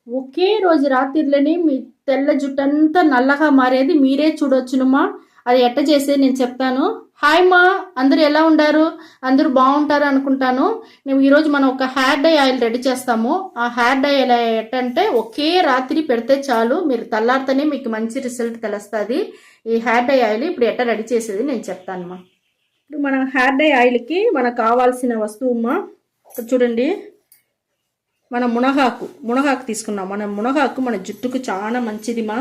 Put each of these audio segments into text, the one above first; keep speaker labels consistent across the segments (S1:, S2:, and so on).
S1: ఒకే రోజు రాత్రిలోనే మీ తెల్ల జుట్టంతా నల్లగా మారేది మీరే చూడొచ్చునమ్మా. అది ఎట్ట చేసేది నేను చెప్తాను. హాయ్ మా, అందరూ ఎలా ఉండారు? అందరూ బాగుంటారు అనుకుంటాను. మేము ఈరోజు మనం ఒక హెయిర్ డై ఆయిల్ రెడీ చేస్తాము. ఆ హెయిర్ డై ఆయిల్ ఎట్టంటే ఒకే రాత్రి పెడితే చాలు, మీరు తెల్లారితేనే మీకు మంచి రిజల్ట్ తెలుస్తుంది. ఈ హెయిర్ డై ఆయిల్ ఇప్పుడు ఎట్ట రెడీ చేసేది నేను చెప్తానమ్మా. ఇప్పుడు మన హెయిర్ డై ఆయిల్కి మనకు కావాల్సిన వస్తువుమ్మా చూడండి. మన మునగాకు తీసుకున్నాం. మునగాకు మన జుట్టుకు చాలా మంచిదిమా.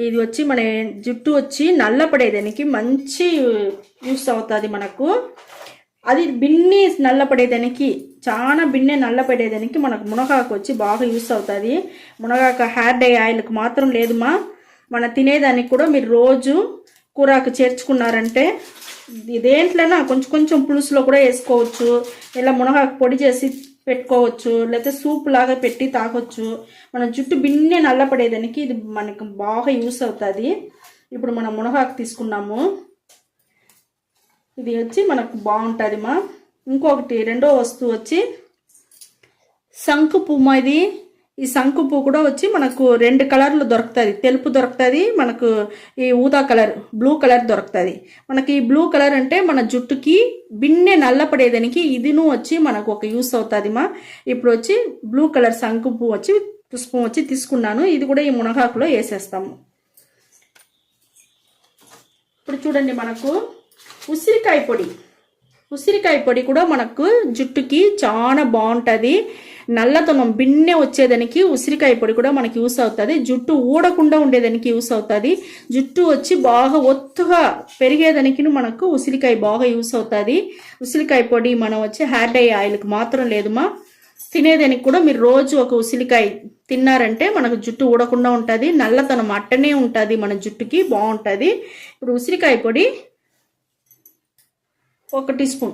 S1: ఇది వచ్చి మన జుట్టు వచ్చి నల్లపడేదానికి మంచి యూస్ అవుతుంది మనకు. అది బిన్ని నల్లపడేదానికి, చాలా బిన్నె నల్లపడేదానికి మనకు మునగాకు వచ్చి బాగా యూస్ అవుతుంది. మునగాకు హెయిర్ డై ఆయిల్కి మాత్రం లేదుమా, మన తినేదానికి కూడా మీరు రోజు కూరాకు చేర్చుకున్నారంటే దేంట్లోనా కొంచెం కొంచెం పులుసులో కూడా వేసుకోవచ్చు. ఇలా మునగాకు పొడి చేసి పెట్టుకోవచ్చు, లేకపోతే సూప్ లాగా పెట్టి తాగొచ్చు. మన జుట్టు బిన్నె నల్లపడేదానికి ఇది మనకు బాగా యూస్ అవుతుంది. ఇప్పుడు మనం మునగాకు తీసుకున్నాము, ఇది వచ్చి మనకు బాగుంటుంది మా. ఇంకొకటి రెండో వస్తువు వచ్చి శంకు పువ్వు. ఈ శంకు పువ్వు కూడా వచ్చి మనకు 2 కలర్లు దొరుకుతుంది. తెలుపు దొరుకుతుంది, మనకు ఈ ఊదా కలర్ బ్లూ కలర్ దొరుకుతుంది. మనకి ఈ బ్లూ కలర్ అంటే మన జుట్టుకి బిన్నె నల్లపడేదానికి ఇదిను వచ్చి మనకు ఒక యూస్ అవుతుంది మా. ఇప్పుడు వచ్చి బ్లూ కలర్ శంకు పువ్వు వచ్చి పుష్పం వచ్చి తీసుకున్నాను. ఇది కూడా ఈ మునగాకులో వేసేస్తాము. ఇప్పుడు చూడండి, మనకు ఉసిరికాయ పొడి కూడా మనకు జుట్టుకి చాలా బాగుంటుంది. నల్లతనం బిన్నె వచ్చేదానికి ఉసిరికాయ పొడి కూడా మనకి యూస్ అవుతుంది. జుట్టు ఊడకుండా ఉండేదానికి యూస్ అవుతుంది. జుట్టు వచ్చి బాగా ఒత్తుగా పెరిగేదానికి మనకు ఉసిరికాయ బాగా యూస్ అవుతుంది. ఉసిరికాయ పొడి మనం వచ్చి హెయిర్ డై ఆయిల్కి మాత్రం లేదుమా, తినేదానికి కూడా మీరు రోజు ఒక ఉసిరికాయ తిన్నారంటే మనకు జుట్టు ఊడకుండా ఉంటుంది, నల్లతనం అట్టనే ఉంటుంది, మన జుట్టుకి బాగుంటుంది. ఇప్పుడు ఉసిరికాయ పొడి 1 టీ స్పూన్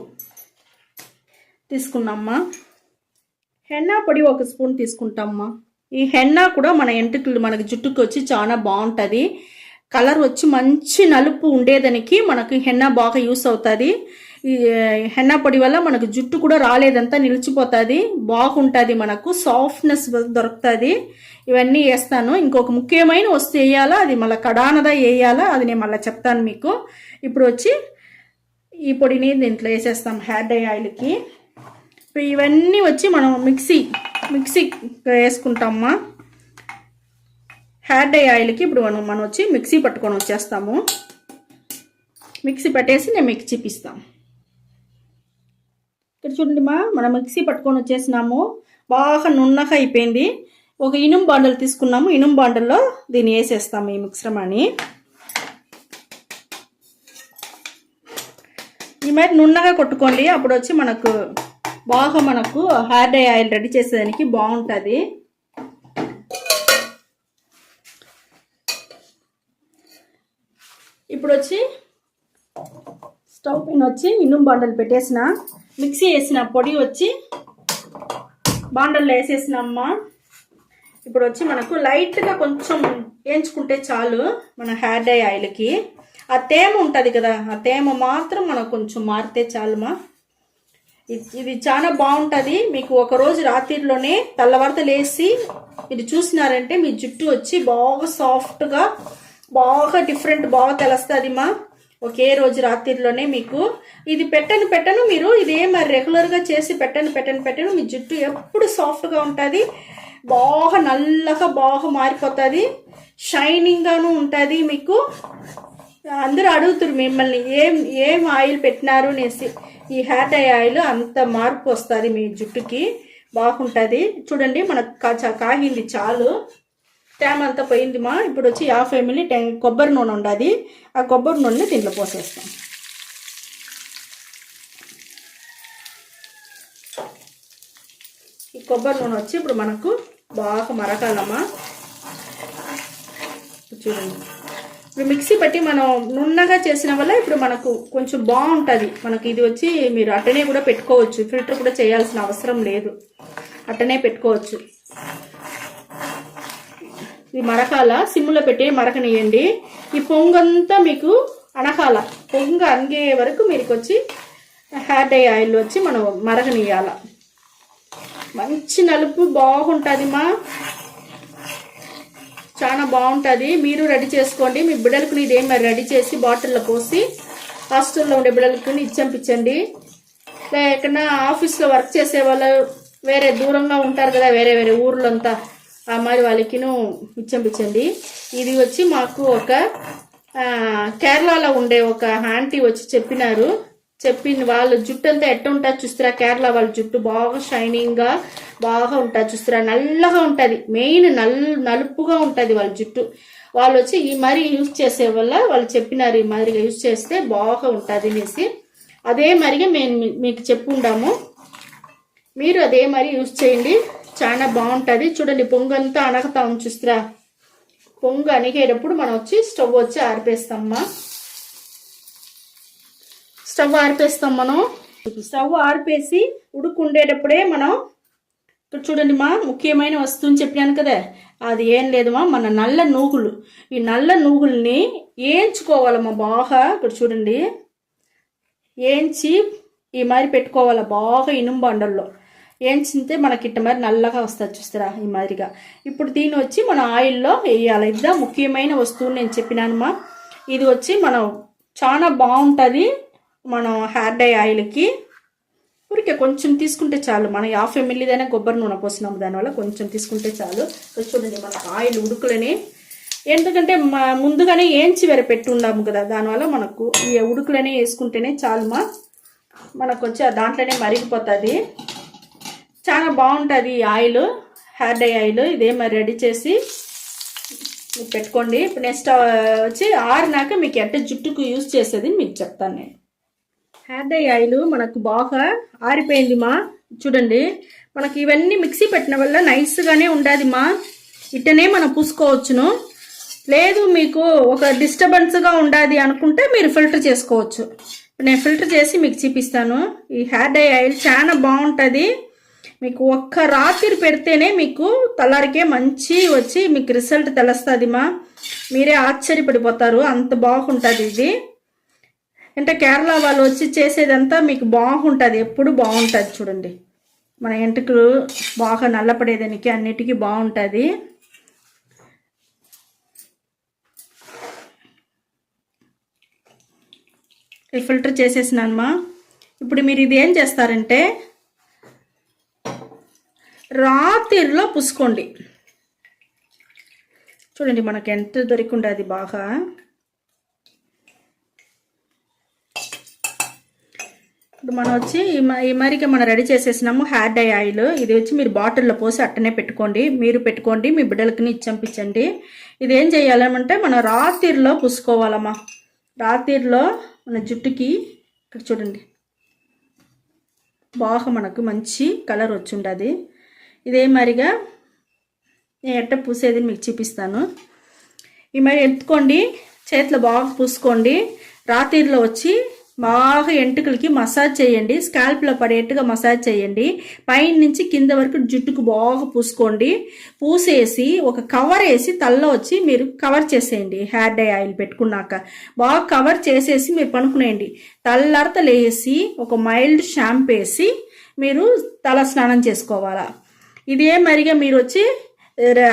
S1: తీసుకున్నామ్మా. హెన్నా పొడి 1 స్పూన్ తీసుకుంటామ్మా. ఈ హెన్నా కూడా మన ఎంటుకలు మనకి జుట్టుకు వచ్చి చాలా బాగుంటుంది. కలర్ వచ్చి మంచి నలుపు ఉండేదానికి మనకు హెన్నా బాగా యూస్ అవుతుంది. ఈ హెన్నా పొడి వల్ల మనకు జుట్టు కూడా రాలేదంతా నిలిచిపోతుంది, బాగుంటుంది, మనకు సాఫ్ట్నెస్ దొరుకుతుంది. ఇవన్నీ వేస్తాను. ఇంకొక ముఖ్యమైన వస్తువు వేయాలా, అది మళ్ళీ కడానదా వేయాలా, అది నేను మళ్ళీ చెప్తాను మీకు. ఇప్పుడు వచ్చి ఈ పొడిని దీంట్లో వేసేస్తాం హెయిర్ డై ఆయిల్కి. ఇవన్నీ వచ్చి మనం మిక్సీ వేసుకుంటామా. హెయిర్ డై ఆయిల్కి ఇప్పుడు మనం వచ్చి మిక్సీ పట్టుకొని వచ్చేస్తాము. మిక్సీ పట్టేసి నేను మీకు చూపిస్తాను. ఇక్కడ చూడండి మా, మనం మిక్సీ పట్టుకొని వచ్చేసినాము. బాగా నున్నగా అయిపోయింది. ఒక ఇనుము బాండలు తీసుకున్నాము. ఇనుము బాండల్లో దీన్ని వేసేస్తాము ఈ మిశ్రమాన్ని. ఈ మరి నున్నగా కొట్టుకోండి, అప్పుడు వచ్చి మనకు హెయిర్ డై ఆయిల్ రెడీ చేసేదానికి బాగుంటుంది. ఇప్పుడు వచ్చి స్టవ్ పైన వచ్చి ఇనుము బాండలు పెట్టేసిన, మిక్సీ వేసిన పొడి వచ్చి బాండల్లో వేసేసినమ్మా. ఇప్పుడు వచ్చి మనకు లైట్గా కొంచెం వేయించుకుంటే చాలు మన హెయిర్ డై ఆయిల్కి. ఆ తేమ ఉంటుంది కదా, ఆ తేమ మాత్రం మనకు కొంచెం మారితే చాలుమా. ఇది చాలా బాగుంటుంది. మీకు ఒకరోజు రాత్రిలోనే తెల్లవారితో లేసి ఇది చూసినారంటే మీ జుట్టు వచ్చి బాగా సాఫ్ట్గా బాగా డిఫరెంట్ బాగా తెలుస్తుంది మా. ఒకే రోజు రాత్రిలోనే మీకు ఇది పెట్టను మీరు ఇదే మరి రెగ్యులర్గా చేసి పెట్టను మీ జుట్టు ఎప్పుడు సాఫ్ట్గా ఉంటుంది, బాగా నల్లగా బాగా మారిపోతుంది, షైనింగ్గాను ఉంటుంది. మీకు అందరూ అడుగుతారు మిమ్మల్ని ఏం ఆయిల్ పెట్టినారు అనేసి. ఈ హెయిర్ డై ఆయిల్ అంత మార్పు వస్తుంది మీ జుట్టుకి, బాగుంటుంది. చూడండి మనకు కాగింది చాలు, తేమ అంతా పోయింది మా. ఇప్పుడు వచ్చి 50 ml కొబ్బరి నూనె ఉండాలి. ఆ కొబ్బరి నూనెని దీంట్లో పోసేస్తాం. ఈ కొబ్బరి నూనె వచ్చి ఇప్పుడు మనకు బాగా మరగాలమ్మా. చూడండి, ఇప్పుడు మిక్సీ పట్టి మనం నున్నగా చేసిన వల్ల ఇప్పుడు మనకు కొంచెం బాగుంటుంది. మనకి ఇది వచ్చి మీరు అట్టనే కూడా పెట్టుకోవచ్చు, ఫిల్టర్ కూడా చేయాల్సిన అవసరం లేదు, అట్టనే పెట్టుకోవచ్చు. ఇది మరకాల, సిమ్లో పెట్టి మరకనియండి. ఈ పొంగంతా మీకు అనకాల, పొంగ అంగే వరకు మీకు వచ్చి హెయిర్ డై ఆయిల్ వచ్చి మనం మరకనియాల. మంచి నలుపు బాగుంటుంది మా, చాలా బాగుంటుంది. మీరు రెడీ చేసుకోండి. మీ బిడ్డలకు ఇదే మరి రెడీ చేసి బాటిల్లో పోసి హాస్టల్లో ఉండే బిడ్డలకు ఇచ్చంపించండి. లేకన్నా ఆఫీస్లో వర్క్ చేసే వాళ్ళు వేరే దూరంగా ఉంటారు కదా, వేరే వేరే ఊర్లంతా, ఆ మరి వాళ్ళకిను ఇచ్చంపించండి. ఇది వచ్చి మాకు ఒక కేరళలో ఉండే ఒక ఆంటీ వచ్చి చెప్పినారు. చెప్పింది వాళ్ళ జుట్టు అంతా ఎట్ట ఉంటుంది చూస్తారా, కేరళ వాళ్ళ జుట్టు బాగా షైనింగ్గా బాగా ఉంటుంది చూస్తారా, నల్లగా ఉంటుంది, మెయిన్ నలుపుగా ఉంటుంది వాళ్ళ జుట్టు. వాళ్ళు వచ్చి ఈ మరి యూజ్ చేసే వల్ల వాళ్ళు చెప్పినారు, ఈ మాదిరిగా యూజ్ చేస్తే బాగా ఉంటుంది అనేసి. అదే మరిగా మేము మీకు చెప్పుండాము, మీరు అదే మరి యూజ్ చేయండి, చాలా బాగుంటుంది. చూడండి పొంగంతా అనగతా చూస్తారా, పొంగు అనిగేటప్పుడు మనం వచ్చి స్టవ్ వచ్చి ఆరిపేస్తామమ్మా. స్టవ్ ఆరిపేస్తాం మనం. స్టవ్ ఆరిపేసి ఉడుకుండేటప్పుడే మనం ఇక్కడ చూడండి మా, ముఖ్యమైన వస్తువుని చెప్పాను కదా, అది ఏం లేదమ్మా మన నల్ల నూగులు. ఈ నల్ల నూగుల్ని వేయించుకోవాలమ్మా బాగా. ఇక్కడ చూడండి, వేయించి ఈ మరి పెట్టుకోవాలి బాగా ఇనుము బండల్లో. వేయించితే మనకి ఇట్ట మరి నల్లగా వస్తుంది చూస్తారా, ఈ మాదిరిగా. ఇప్పుడు దీన్ని వచ్చి మన ఆయిల్లో వేయాలి. ఇదా ముఖ్యమైన వస్తువు నేను చెప్పినానమ్మా. ఇది వచ్చి మనం చాలా బాగుంటుంది మనం హెయిర్ డై ఆయిల్కి. ఊరికే కొంచెం తీసుకుంటే చాలు, మనం 50 ml కొబ్బరి నూనె పోసినాము, దానివల్ల కొంచెం తీసుకుంటే చాలు. చూడండి మన ఆయిల్ ఉడుకులని, ఎందుకంటే ముందుగానే ఏంచి వేరే పెట్టి ఉన్నాము కదా, దానివల్ల మనకు ఈ ఉడుకులనే వేసుకుంటేనే చాలుమా. మనకు వచ్చి దాంట్లోనే మరిగిపోతుంది, చాలా బాగుంటుంది ఈ ఆయిల్, హెయిర్ డై ఆయిల్. ఇదే మరి రెడీ చేసి మీకు పెట్టుకోండి. ఇప్పుడు నెక్స్ట్ వచ్చి ఆరినాక మీకు ఎట్ట జుట్టుకు యూజ్ చేసేది మీకు చెప్తాను నేను. హెయిర్ డై ఆయిల్ మనకు బాగా ఆరిపోయింది మా. చూడండి మనకి ఇవన్నీ మిక్సీ పెట్టిన వల్ల నైస్గానే ఉండాది మా, ఇట్టనే మనం పూసుకోవచ్చును. లేదు మీకు ఒక డిస్టర్బెన్స్గా ఉండాది అనుకుంటే మీరు ఫిల్టర్ చేసుకోవచ్చు. నేను ఫిల్టర్ చేసి మీకు చూపిస్తాను. ఈ హెయిర్ డై ఆయిల్ చాలా బాగుంటుంది. మీకు ఒక్క రాత్రి పెడితేనే మీకు తలారికే మంచి వచ్చి మీకు రిజల్ట్ తెలుస్తుంది మా, మీరే ఆశ్చర్యపడిపోతారు, అంత బాగుంటుంది ఇది. అంటే కేరళ వాళ్ళు వచ్చి చేసేదంతా మీకు బాగుంటుంది, ఎప్పుడు బాగుంటుంది. చూడండి మన ఎంటుకలు బాగా నల్లపడేదానికి అన్నిటికీ బాగుంటుంది. ఫిల్టర్ చేసేసినానమ్మా. ఇప్పుడు మీరు ఇది ఏం చేస్తారంటే రాత్రిలో పూసుకోండి. చూడండి మనకి ఎంత దొరికిండే అది బాగా. ఇప్పుడు మనం వచ్చి ఈ మరికి మనం రెడీ చేసేసినాము హెయిర్ డై ఆయిల్. ఇది వచ్చి మీరు బాటిల్లో పోసి అట్టనే పెట్టుకోండి, మీరు పెట్టుకోండి, మీ బిడ్డలకి ఇచ్చంపించండి. ఇది ఏం చేయాలంటే మనం రాత్రిలో పూసుకోవాలమ్మా. రాత్రిలో మన జుట్టుకి ఇక్కడ చూడండి బాగా మనకు మంచి కలర్ వచ్చి ఉంటుంది. ఇదే మరిగా నేను ఎట్ట పూసేది మీకు చూపిస్తాను. ఈ మరి ఎత్తుకోండి, చేతిలో బాగా పూసుకోండి. రాత్రిలో వచ్చి బాగా ఎంటుకలకి మసాజ్ చేయండి, స్కాల్ప్లో పడేట్టుగా మసాజ్ చేయండి. పైన నుంచి కింద వరకు జుట్టుకు బాగా పూసుకోండి. పూసేసి ఒక కవర్ వేసి తలలో వచ్చి మీరు కవర్ చేసేయండి. హెయిర్ డై ఆయిల్ పెట్టుకున్నాక బాగా కవర్ చేసేసి మీరు పనుకునేయండి. తల్లర్త లేసి ఒక మైల్డ్ షాంపూ వేసి మీరు తల స్నానం చేసుకోవాలా. ఇదే మరిగా మీరు వచ్చి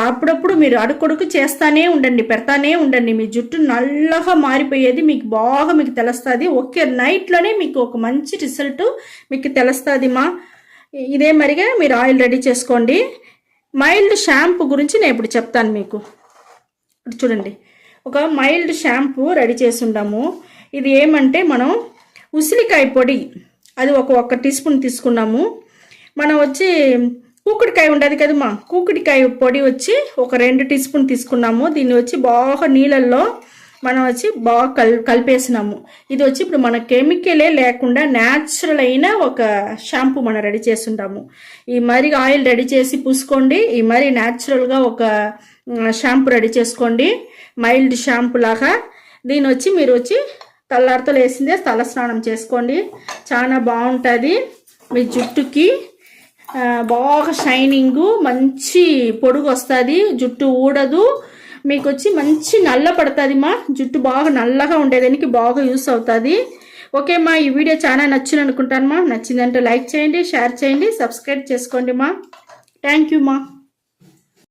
S1: అప్పుడప్పుడు మీరు అడుకొడుకు చేస్తానే ఉండండి, పెడతానే ఉండండి. మీ జుట్టు నల్లగా మారిపోయేది మీకు బాగా మీకు తెలుస్తుంది. ఒకే నైట్లోనే మీకు ఒక మంచి రిజల్ట్ మీకు తెలుస్తుంది మా. ఇదే మరిగా మీరు ఆయిల్ రెడీ చేసుకోండి. మైల్డ్ షాంపూ గురించి నేను ఇప్పుడు చెప్తాను మీకు. చూడండి ఒక మైల్డ్ షాంపూ రెడీ చేసి ఉండాము. ఇది ఏమంటే మనం ఉసిరికాయ పొడి అది ఒక టీ స్పూన్ తీసుకున్నాము. మనం వచ్చి కూకుడికాయ ఉండదు కదమ్మా, కూకుడికాయ పొడి వచ్చి ఒక 2 టీ స్పూన్ తీసుకున్నాము. దీన్ని వచ్చి బాగా నీళ్ళల్లో మనం వచ్చి బాగా కలిపేసినాము. ఇది వచ్చి ఇప్పుడు మన కెమికలే లేకుండా న్యాచురల్ అయిన ఒక షాంపూ మనం రెడీ చేసి ఉంటాము. ఈ మరి ఆయిల్ రెడీ చేసి పూసుకోండి. ఈ మరి న్యాచురల్గా ఒక షాంపూ రెడీ చేసుకోండి, మైల్డ్ షాంపూ లాగా. దీని వచ్చి మీరు వచ్చి తల్లారితో వేసిందే తల స్నానం చేసుకోండి, చాలా బాగుంటుంది. మీ జుట్టుకి బాగా షైనింగు మంచి పొడుగు వస్తుంది, జుట్టు ఊడదు, మీకు వచ్చి మంచి నల్ల పడుతుంది మా. జుట్టు బాగా నల్లగా ఉండేదానికి బాగా యూస్ అవుతుంది. ఓకే మా, ఈ వీడియో చాలా నచ్చింది అనుకుంటాను మా. నచ్చిందంటే లైక్ చేయండి, షేర్ చేయండి, సబ్స్క్రైబ్ చేసుకోండి మా. థ్యాంక్ యూ మా.